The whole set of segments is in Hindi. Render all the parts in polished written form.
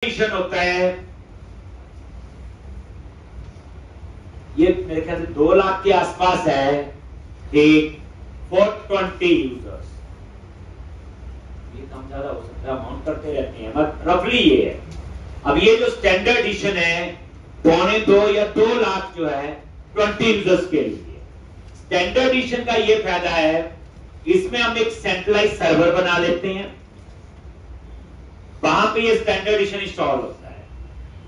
एडिशन होता है, ये मेरे ख्याल से 2 लाख के आसपास है, एक 420 यूजर्स। ये कम ज्यादा हो सकता है, अमाउंट करते रहते हैं, बट रफली ये है। अब ये जो स्टैंडर्ड एडिशन है 2.25 या 2 लाख जो है 20 यूजर्स के लिए। स्टैंडर्ड एडिशन का ये फायदा है, इसमें हम एक सेंट्रलाइज सर्वर बना लेते हैं, वहां पे ये स्टैंडर्ड एडिशन इंस्टॉल होता है,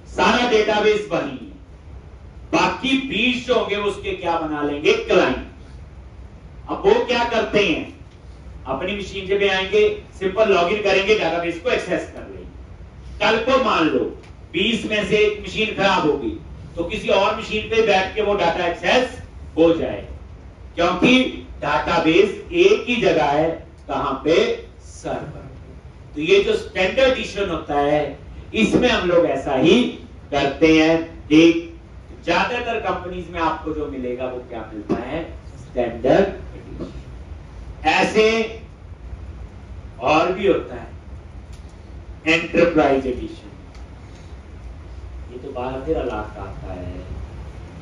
सारा डेटाबेस वहीं है, बाकी 20 जो होंगे उसके क्या बना लेंगे, क्लाइंट। अब वो क्या करते हैं, अपनी मशीन से भी आएंगे, सिंपल लॉगिन करेंगे, डेटाबेस को एक्सेस कर लेंगे। कल को मान लो 20 में से एक मशीन खराब होगी तो किसी और मशीन पे बैठ के वो डाटा एक्सेस हो जाए, क्योंकि डाटाबेस एक ही जगह है, कहां पे, सर्वर। तो ये जो स्टैंडर्ड एडिशन होता है इसमें हम लोग ऐसा ही करते हैं। एक ज्यादातर कंपनीज में आपको जो मिलेगा वो क्या मिलता है, स्टैंडर्ड एडिशन। ऐसे और भी होता है एंटरप्राइज एडिशन, ये तो 12-13 लाख का आता है,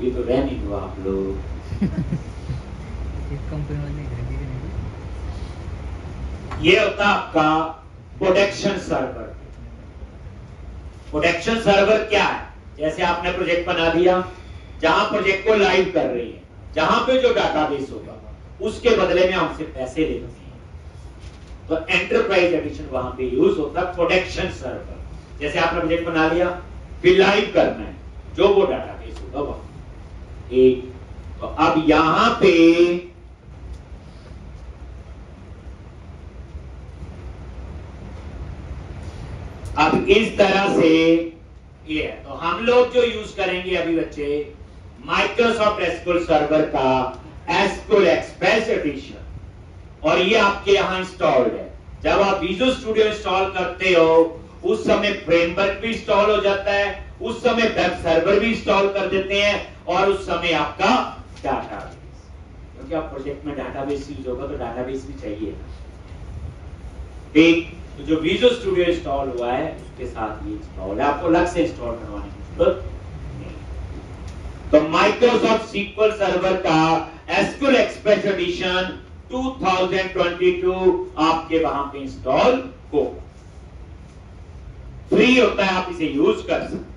ये तो रह नहीं हुआ आप लोग। ये होता आपका प्रोडक्शन सर्वर। प्रोडक्शन सर्वर क्या है, जैसे आपने प्रोजेक्ट बना दिया, जहां प्रोजेक्ट को लाइव कर रही है, जहां पे जो डाटाबेस होगा उसके बदले में हमसे पैसे लेते हैं, तो एंटरप्राइज एडिशन वहां पे यूज होता है। प्रोडक्शन सर्वर, जैसे आपने प्रोजेक्ट बना लिया, फिर लाइव करना है, जो वो डाटाबेस होगा वहां एक। तो अब यहां पे अब इस तरह से ये है, तो हम लोग जो यूज करेंगे अभी बच्चे, माइक्रोसॉफ्ट एसक्यूएल सर्वर का एसक्यूएल एक्सप्रेस एडिशन, और ये आपके यहां इंस्टॉल्ड है। जब आप विजुअल स्टूडियो इंस्टॉल करते हो उस समय फ्रेमवर्क भी इंस्टॉल हो जाता है, उस समय वेब सर्वर भी इंस्टॉल कर देते हैं, और उस समय आपका डाटाबेस, क्योंकि आप प्रोजेक्ट में डाटाबेस यूज होगा तो डाटाबेस भी चाहिए। ठीक, तो जो विजुअल स्टूडियो इंस्टॉल हुआ है उसके साथ ही इंस्टॉल है, आपको अलग से इंस्टॉल करवाने की जरूरत नहीं। तो माइक्रोसॉफ्ट सीक्वल सर्वर का एसक्यूएल एक्सप्रेस एडिशन 2022 आपके वहां पे इंस्टॉल हो, फ्री होता है, आप इसे यूज कर सकते हैं।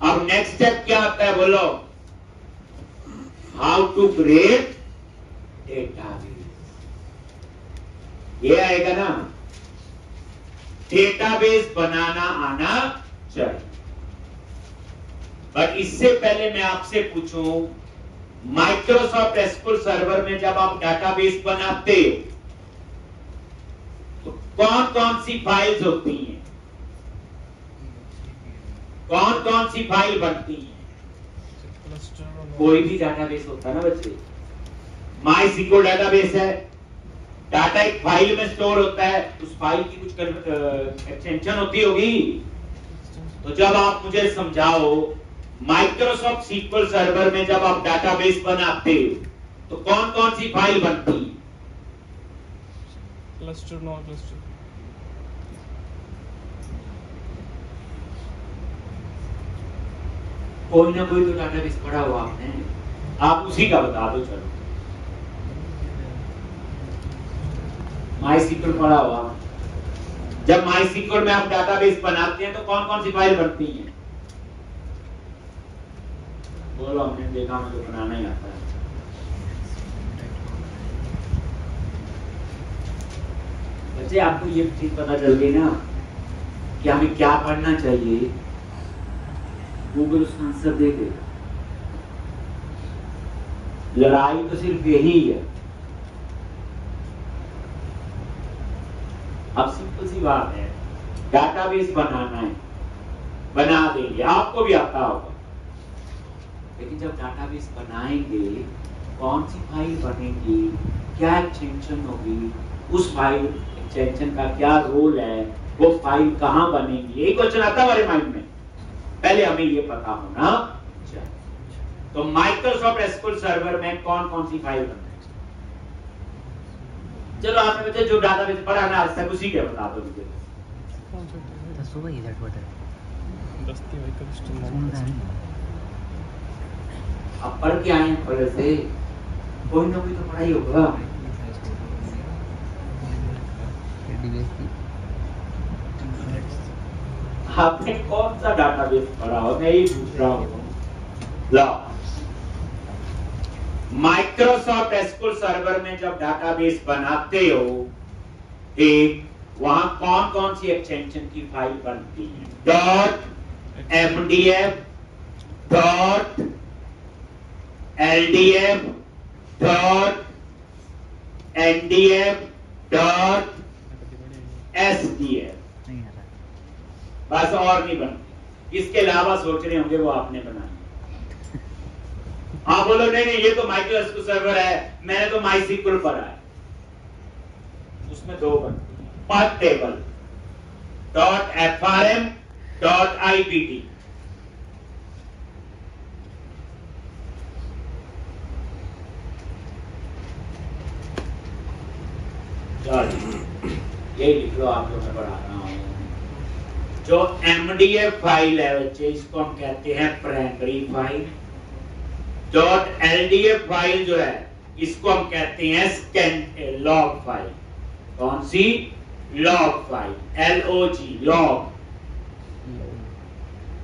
अब नेक्स्ट स्टेप क्या आता है, बोलो, हाउ टू क्रिएट डेटाबेस। ये आएगा ना, डेटाबेस बनाना आना चाहिए। बट इससे पहले मैं आपसे पूछूं, माइक्रोसॉफ्ट एसक्यूएल सर्वर में जब आप डाटाबेस बनाते हो तो कौन कौन सी फाइल्स होती हैं, कौन कौन सी फाइल बनती हैं? कोई भी डाटाबेस होता है ना बच्चे, माई सीक्वल डाटाबेस है, डाटा एक फाइल में स्टोर होता है, उस फाइल की कुछ एक्सटेंशन होती होगी। तो जब आप मुझे समझाओ, माइक्रोसॉफ्ट सीक्वल सर्वर में जब आप डाटाबेस बनाते हो तो कौन कौन सी फाइल बनती है? Cluster, non cluster. कोई ना कोई तो डाटाबेस पढ़ा हुआ आपने, आप उसी का बता दो। चलो, माईसीक्वल पढ़ा हुआ, जब माईसीक्वल में आप डाटाबेस बनाते हैं तो कौन कौन सी फाइल बनती हैं? बोलो, हमने देखा, मुझे बनाना ही आता है। बच्चे आपको ये चीज पता चल गई ना कि हमें क्या पढ़ना चाहिए, गूगल उसका आंसर दे देगा। लड़ाई तो सिर्फ यही है। अब सिंपल सी बात है, डाटाबेस बनाना है, बना देंगे, आपको भी आता होगा, लेकिन जब डाटाबेस बनाएंगे कौन सी फाइल बनेगी, क्या एक्सटेंशन होगी, उस फाइल एक्सटेंशन का क्या रोल है, वो फाइल कहां बनेगी, एक क्वेश्चन आता है हमारे माइंड में, पहले हमें ये पता होना चाहिए। तो माइक्रोसॉफ्ट एसक्यूएल सर्वर में कौन कौन सी फाइल बनती है? चलो आपने बच्चे जो डाटाबेस पढ़ा ना आज तक, उसी के बता दो मुझे। अब पढ़ के आए पहले से, कोई ना कोई तो पढ़ाई होगा। आपने कौन सा डाटाबेस पढ़ा हो, मैं ही पूछ रहा हूँ। लो, माइक्रोसॉफ्ट एसक्यूएल सर्वर में जब डाटाबेस बनाते हो, एक वहां कौन कौन सी एक्सटेंशन की फाइल बनती है? Dot MDF, dot LDF, dot NDF, dot SDF, बस और नहीं बनती। इसके अलावा सोच रहे होंगे वो आपने बनाई। आप बोलो नहीं नहीं ये तो माइक्रोसॉफ्ट सर्वर है, मैंने तो माईसीक्वल पढ़ा है। उसमें दो बनती है, path table, dot FRM, dot IPT. ये लिख लो, आप जो मैं पढ़ा रहा हूं। जो एमडीएफ फाइल है बच्चे, इसको हम कहते हैं primary file. Dot LDF file जो है, इसको हम कहते हैं लॉग फाइल। कौन सी? Log file, LOG, log.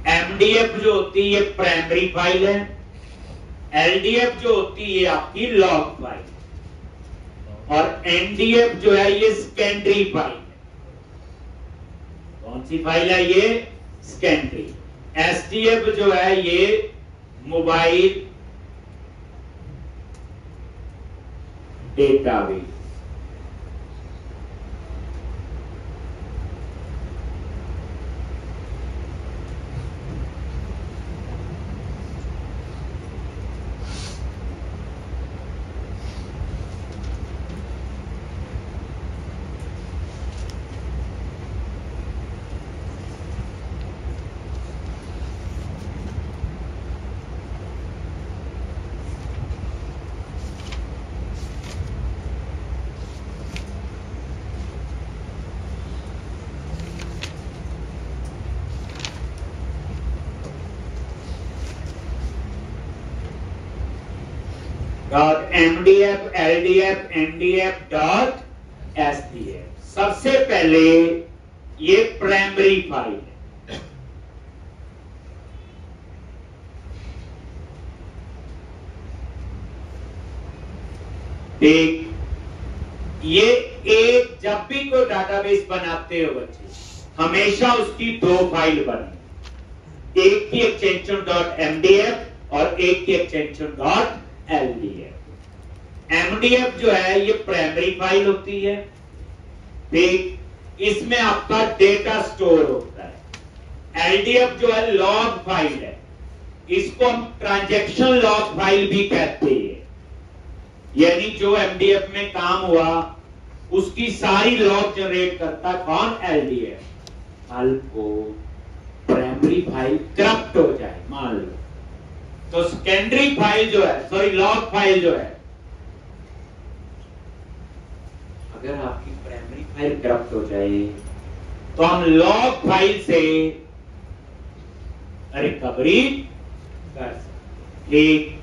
MDF जो होती है ये प्राइमरी फाइल है, एलडीएफ जो होती है ये आपकी लॉग फाइल, और एनडीएफ जो है ये सेकेंडरी फाइल है। कौन सी फाइल है ये? सेकेंडरी। एसडीएफ जो है ये mobile database. Dot MDF, LDF, NDF, dot SDF. सबसे पहले ये प्राइमरी फाइल है। एक ये एक जब भी कोई डाटाबेस बनाते हो बच्चे, हमेशा उसकी दो फाइल बने, एक की एक्सटेंशन डॉट एमडीएफ और एक की एक्सटेंशन डॉट एलडीएफ। एमडीएफ जो है ये प्राइमरी फाइल होती है, ठीक, इसमें आपका डेटा स्टोर होता है। एलडीएफ जो है लॉग फाइल है, इसको हम ट्रांजैक्शन लॉग फाइल भी कहते हैं। यानी जो एमडीएफ में काम हुआ उसकी सारी लॉग जनरेट करता कौन? एलडीएफ। कल को प्राइमरी फाइल करप्ट हो जाए मान लो, तो सेकेंडरी फाइल जो है, सॉरी लॉग फाइल जो है, अगर आपकी प्राइमरी फाइल करप्ट हो जाए तो हम लॉग फाइल से रिकवरी कर सकते। ठीक,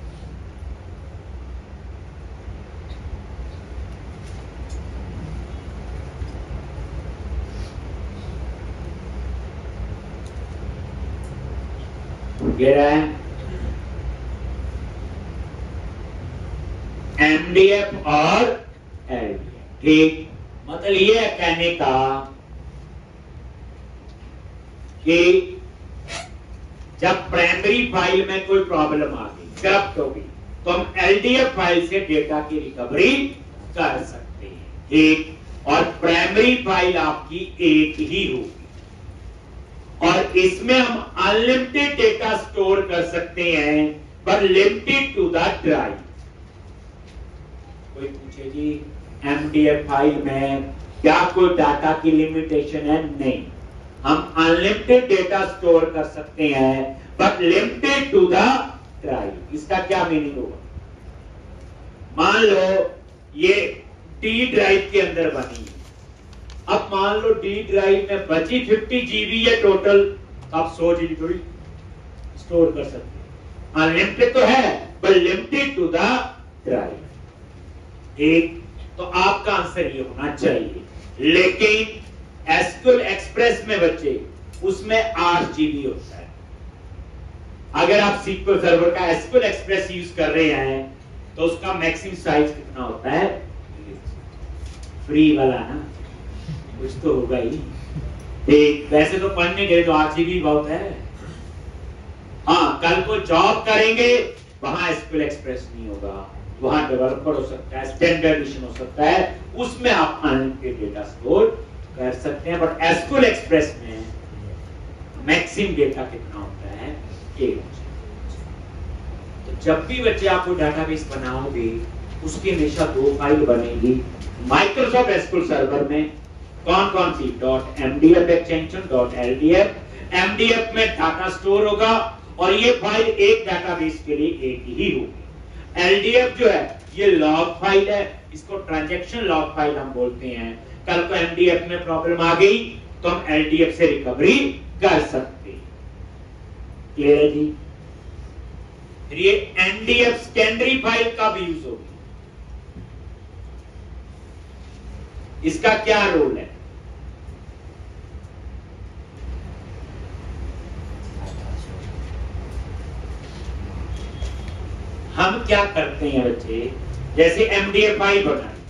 ये रहा है एमडीएफ और एलडीएफ। ठीक, मतलब ये है कहने का कि जब प्राइमरी फाइल में कोई प्रॉब्लम आ गई, करप्ट हो गई, तो हम एलडीएफ फाइल से डेटा की रिकवरी कर सकते हैं। ठीक, और प्राइमरी फाइल आपकी एक ही होगी और इसमें हम अनलिमिटेड डेटा स्टोर कर सकते हैं, पर लिमिटेड टू द ड्राइव। कोई पूछे जी एमडीएफ फाइल में क्या कोई डाटा की लिमिटेशन है? नहीं, हम अनलिमिटेड डेटा स्टोर कर सकते हैं, but limited to the drive. इसका क्या मीनिंग होगा? मान लो ये डी ड्राइव के अंदर बनी है, अब मान लो डी ड्राइव में बची 50 जीबी है टोटल, आप 100 GB थोड़ी स्टोर कर सकते हैं। अनलिमिटेड तो है पर लिमिटेड टू द ड्राइव। एक तो आपका आंसर ये होना चाहिए। लेकिन एसक्यूएल एक्सप्रेस में बच्चे उसमें 8 GB होता है। अगर आप सीक्वल सर्वर का एसक्यूएल एक्सप्रेस यूज कर रहे हैं तो उसका मैक्सिमम साइज कितना होता है? फ्री वाला ना, कुछ तो होगा ही। ठीक, वैसे तो पढ़ने के लिए तो 8 GB बहुत है। हाँ, कल को जॉब करेंगे वहां एसक्यूएल एक्सप्रेस नहीं होगा, वहां डेवलपर हो सकता है, स्टैंडर्ड एडिशन हो सकता है, उसमें आप अनलिमिटेड डेटा स्टोर कर सकते हैं। बट एसक्यूएल एक्सप्रेस में मैक्सिमम डेटा कितना होता है? 1। तो जब भी बच्चे आपको डाटाबेस बनाओगे उसकी हमेशा 2 फाइल बनेगी। माइक्रोसॉफ्ट एसक्यूएल सर्वर में कौन कौन सी? .mdf extension, .ldf। mdf में डाटा स्टोर होगा और ये फाइल एक डाटाबेस के लिए एक ही होगी। ldf जो है ये लॉग फाइल है, इसको ट्रांजैक्शन लॉग फाइल हम बोलते हैं। कल को mdf में प्रॉब्लम आ गई तो हम ldf से रिकवरी कर सकते हैं। क्लियर है जी? फिर ये ndf सेकेंडरी फाइल का भी यूज होगी। इसका क्या रोल है? हम क्या करते हैं बच्चे, जैसे mdf फाइल बनाई,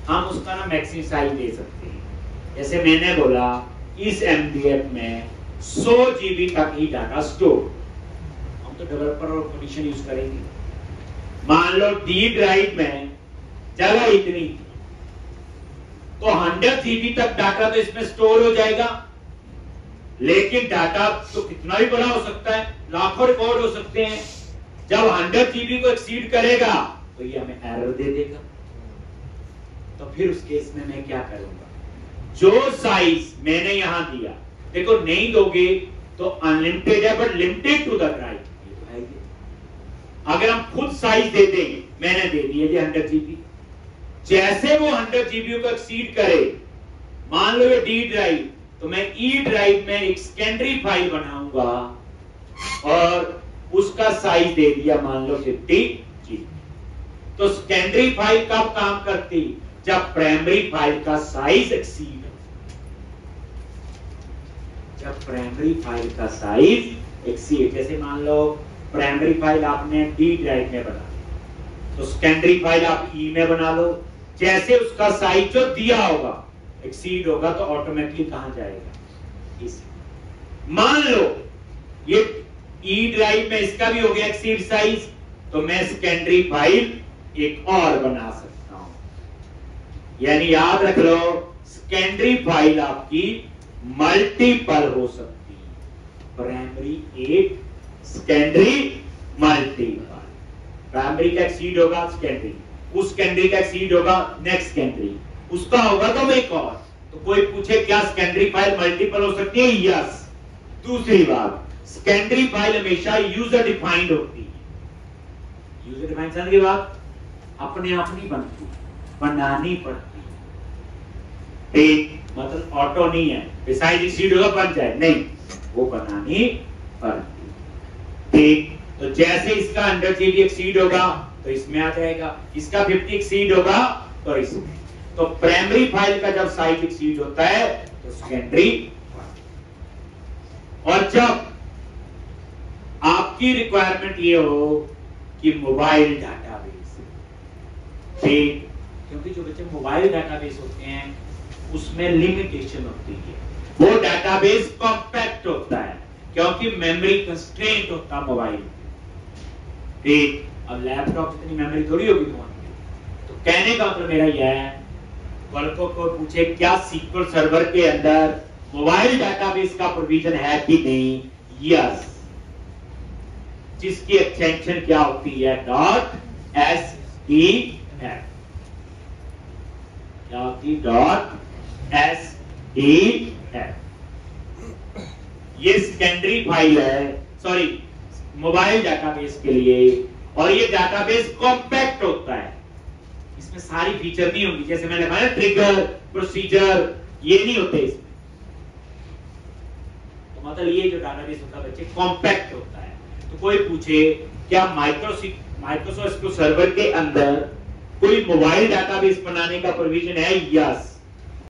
हम उसका ना मैक्सिमम साइज दे सकते हैं। जैसे मैंने बोला इस mdf में 100 GB तक ही डाटा स्टोर, हम तो डेवलपर और कंडीशन यूज करेंगे। मान लो डी ड्राइव में जगह इतनी तो 100 GB तक डाटा तो इसमें स्टोर हो जाएगा। लेकिन डाटा तो कितना भी बड़ा हो सकता है, लाखों रिकॉर्ड हो सकते हैं। जब 100 GB को एक्सीड करेगा तो ये हमें एरर दे देगा। तो फिर उस केस में मैं क्या करूंगा? जो साइज मैंने यहां दिया, देखो नहीं दोगे तो अनलिमिटेड है but limited to the drive. अगर हम खुद साइज दे देंगे, मैंने दे दिया जी 100 GB, जैसे वो 100 GB को एक्सीड करे, मान लो ये डी ड्राइव, तो मैं ई ड्राइव में एक सेकेंडरी फाइल बनाऊंगा और उसका साइज दे दिया मान लो 50 GB। तो सेकेंडरी फाइल कब काम करती? जब प्राइमरी फाइल का साइज एक्सीड, जब प्राइमरी फाइल का साइज एक्सीड। जैसे मान लो प्राइमरी फाइल आपने डी ड्राइव में बना ली, तो सेकेंडरी फाइल आप ई में बना लो। जैसे उसका साइज जो दिया होगा एक्सीड होगा तो ऑटोमेटिकली कहां जाएगा? इस मान लो ये ई ड्राइव में इसका भी हो गया एक्सीड साइज, तो मैं सेकेंडरी फाइल एक और बना सकता हूं। यानी याद रख लो, सेकेंडरी फाइल आपकी मल्टीपल हो सकती है। प्राइमरी एक, सेकेंडरी मल्टीपल। प्राइमरी का एक्सीड होगा सेकेंडरी, उस सेकेंडरी का एक्सीड होगा नेक्स्ट सेकेंडरी, उसका होगा तो एक और। तो कोई पूछे क्या सेकेंडरी फाइल मल्टीपल हो सकती है? यस। दूसरी बात, सेकेंडरी फाइल हमेशा यूजर डिफाइंड होती है। यूजर डिफाइंड समझ गए बात? अपने आप नहीं बनती, बनानी पड़ती है। ठीक, मतलब ऑटो नहीं है साइज एक्सीड होगा बन जाए, नहीं, वो बनानी पड़ती। ठीक, तो जैसे इसका 100 GB एक्सीड होगा तो इसमें आ जाएगा, इसका 50 एक्सीड होगा तो इसमें। तो प्राइमरी फाइल का जब साइज एक्सीड होता है तो सेकेंडरी। और जब आपकी रिक्वायरमेंट ये हो कि मोबाइल डाटाबेस, ठीक, क्योंकि जो बच्चे मोबाइल डाटाबेस होते हैं उसमें लिमिटेशन होती है, वो डाटाबेस कॉम्पैक्ट होता है क्योंकि मेमोरी कंस्ट्रेंट होता है मोबाइल। ठीक, अब लैपटॉप जितनी मेमोरी थोड़ी होगी तुम्हारी। तो कहने का मतलब मेरा यह है, को पूछे क्या सीक्वल सर्वर के अंदर मोबाइल डाटाबेस का प्रोविजन है कि नहीं? यस। जिसकी एक्सटेंशन क्या होती है? .sdf। क्या होती? .sdf। ये सेकेंडरी फाइल है, सॉरी मोबाइल डाटाबेस के लिए, और ये डाटाबेस कॉम्पैक्ट होता है। इसमें सारी फीचर नहीं होंगी, जैसे मैंने कहा ट्रिगर, प्रोसीजर, ये नहीं होते इसमें। तो मतलब ये जो डाटाबेस होता है बच्चे कॉम्पैक्ट होता है। तो कोई पूछे क्या माइक्रोसॉफ्ट सर्वर के अंदर कोई मोबाइल डाटाबेस बनाने का प्रोविजन है? यस,